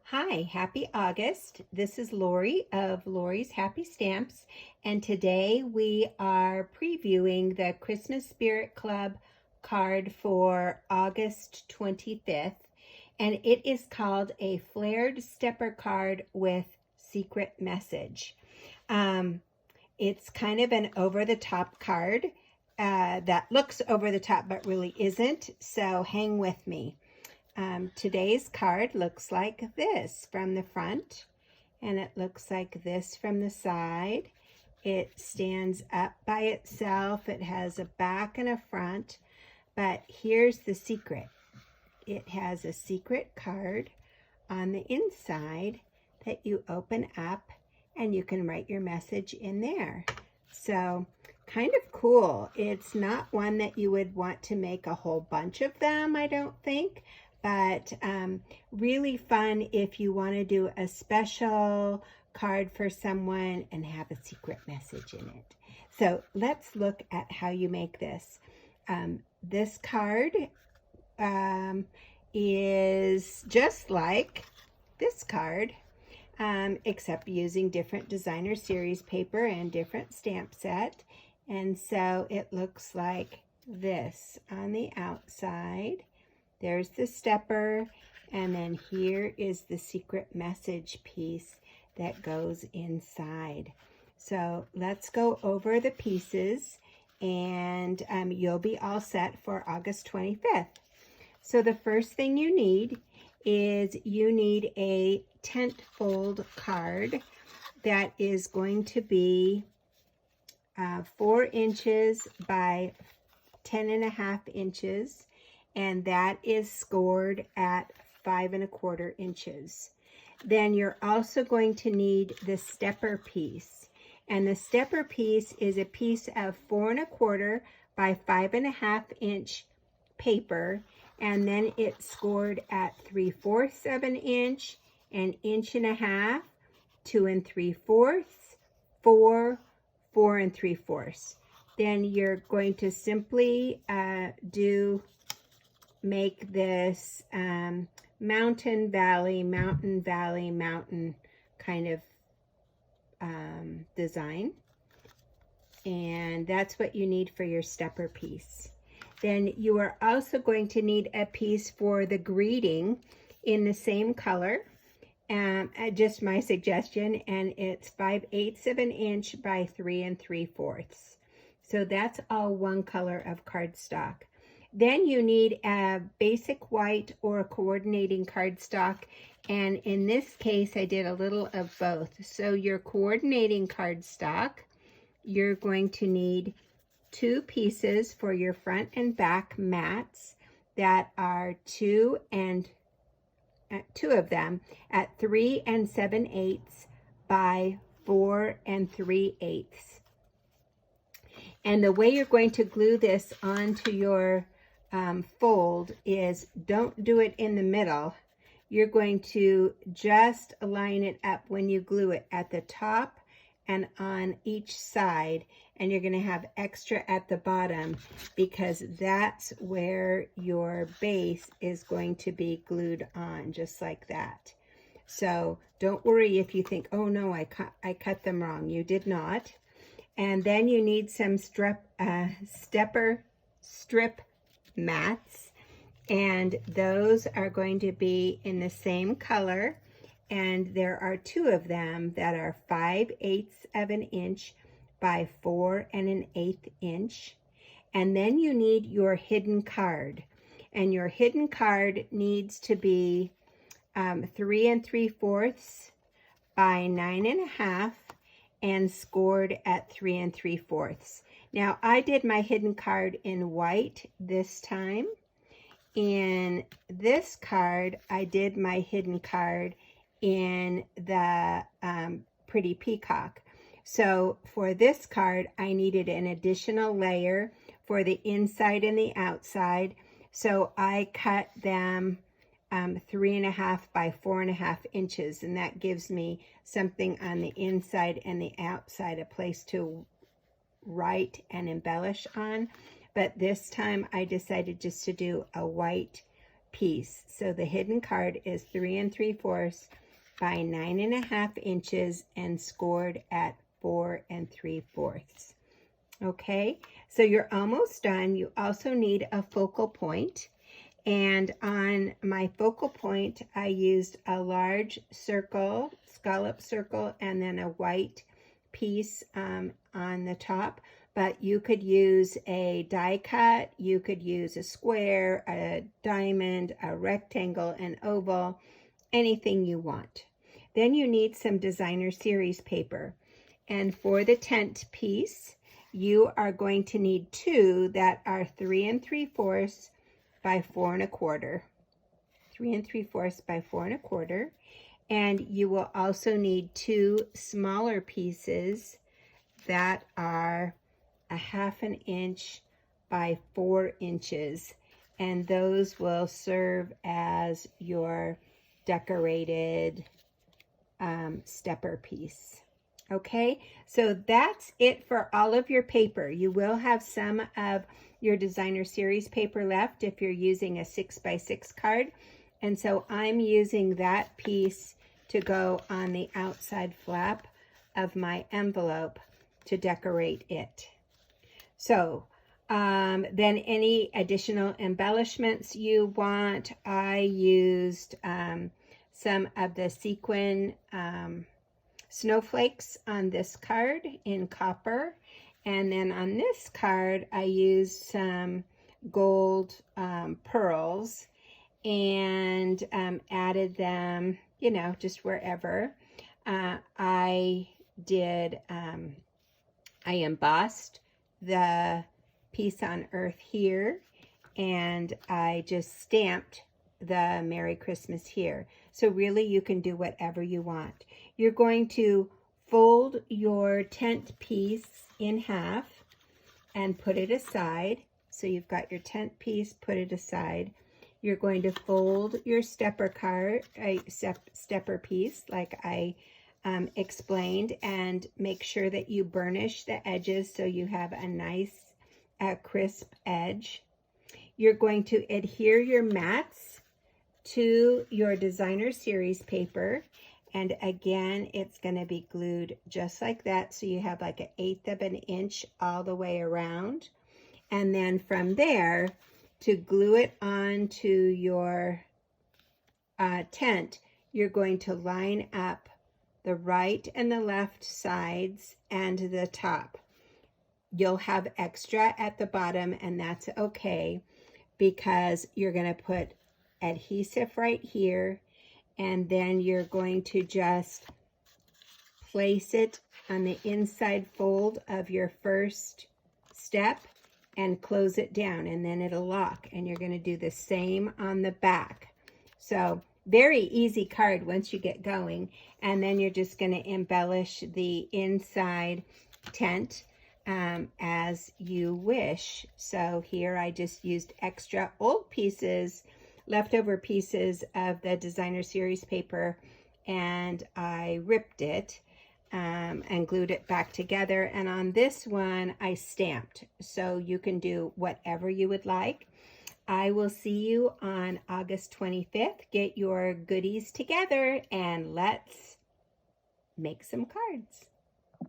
Hi, happy August. This is Lori of Lori's Happy Stamps, and today we are previewing the Christmas Spirit Club card for August 25th, and it is called a Flaired Stepper card with secret message. It's kind of an over-the-top card that looks over the top but really isn't, so hang with me. Today's card looks like this from the front, and it looks like this from the side. It stands up by itself. It has a back and a front, but here's the secret. It has a secret card on the inside that you open up, and you can write your message in there. So kind of cool. It's not one that you would want to make a whole bunch of them, I don't think, but really fun if you want to do a special card for someone and have a secret message in it. So let's look at how you make this. This card is just like this card, except using different designer series paper and different stamp set. And so it looks like this on the outside. There's the stepper, and then here is the secret message piece that goes inside. So let's go over the pieces, and you'll be all set for August 25th. So the first thing you need is you need a tent fold card that is going to be 4 inches by 10.5 inches. And that is scored at 5 1/4 inches. Then you're also going to need the stepper piece. And the stepper piece is a piece of 4 1/4 by 5 1/2 inch paper. And then it's scored at 3/4 of an inch, 1.5 inches, 2 3/4, 4, 4 3/4. Then you're going to simply make this mountain, valley, mountain kind of design. And that's what you need for your stepper piece. Then you are also going to need a piece for the greeting in the same color. Just my suggestion, and it's 5/8 of an inch by 3 3/4. So that's all one color of cardstock. Then you need a basic white or coordinating cardstock, and in this case I did a little of both. So your coordinating cardstock, you're going to need 2 pieces for your front and back mats that are 2 of them at 3 7/8 by 4 3/8. And the way you're going to glue this onto your fold is, don't do it in the middle. You're going to just line it up when you glue it at the top and on each side, and you're going to have extra at the bottom because that's where your base is going to be glued on, just like that. So don't worry if you think, oh no, I cut them wrong. You did not. And then you need some stepper strip mats, and those are going to be in the same color, and there are 2 of them that are 5/8 of an inch by 4 1/8 inch. And then you need your hidden card, and your hidden card needs to be 3 3/4 by 9 1/2 and scored at 3 3/4. Now I did my hidden card in white this time. In this card, I did my hidden card in the Pretty Peacock. So for this card, I needed an additional layer for the inside and the outside. So I cut them 3 1/2 by 4 1/2 inches, and that gives me something on the inside and the outside, a place to write and embellish on. But this time I decided just to do a white piece. So the hidden card is 3 3/4 by 9.5 inches and scored at 4 3/4. Okay, so you're almost done. You also need a focal point. And on my focal point, I used a large circle, scallop circle, and then a white piece on the top. But you could use a die cut, you could use a square, a diamond, a rectangle, an oval, anything you want. Then you need some designer series paper. And for the tent piece, you are going to need two that are 3 3/4 by 4 1/4. 3 3/4 by 4 1/4. And you will also need two smaller pieces that are 1/2 inch by 4 inches. And those will serve as your decorated stepper piece. Okay, so that's it for all of your paper. You will have some of your designer series paper left if you're using a 6x6 card. And so I'm using that piece to go on the outside flap of my envelope to decorate it. So then any additional embellishments you want, I used some of the sequin snowflakes on this card in copper, and then on this card I used some gold pearls and added them, you know, just wherever. I embossed the piece on earth here, and I just stamped the Merry Christmas here. So really you can do whatever you want. You're going to fold your tent piece in half and put it aside. So you've got your tent piece, put it aside. You're going to fold your stepper piece like I explained, and make sure that you burnish the edges so you have a nice crisp edge. You're going to adhere your mats to your designer series paper, and again it's going to be glued just like that, so you have like 1/8 of an inch all the way around. And then from there, to glue it onto your tent, you're going to line up the right and the left sides and the top. You'll have extra at the bottom, and that's okay, because you're going to put adhesive right here, and then you're going to just place it on the inside fold of your first step and close it down, and then it'll lock. And you're going to do the same on the back. So very easy card once you get going. And then you're just going to embellish the inside tent as you wish. So here I just used extra old pieces, leftover pieces of the designer series paper, and I ripped it and glued it back together. And on this one I stamped, so you can do whatever you would like. I will see you on August 25th. Get your goodies together and let's make some cards.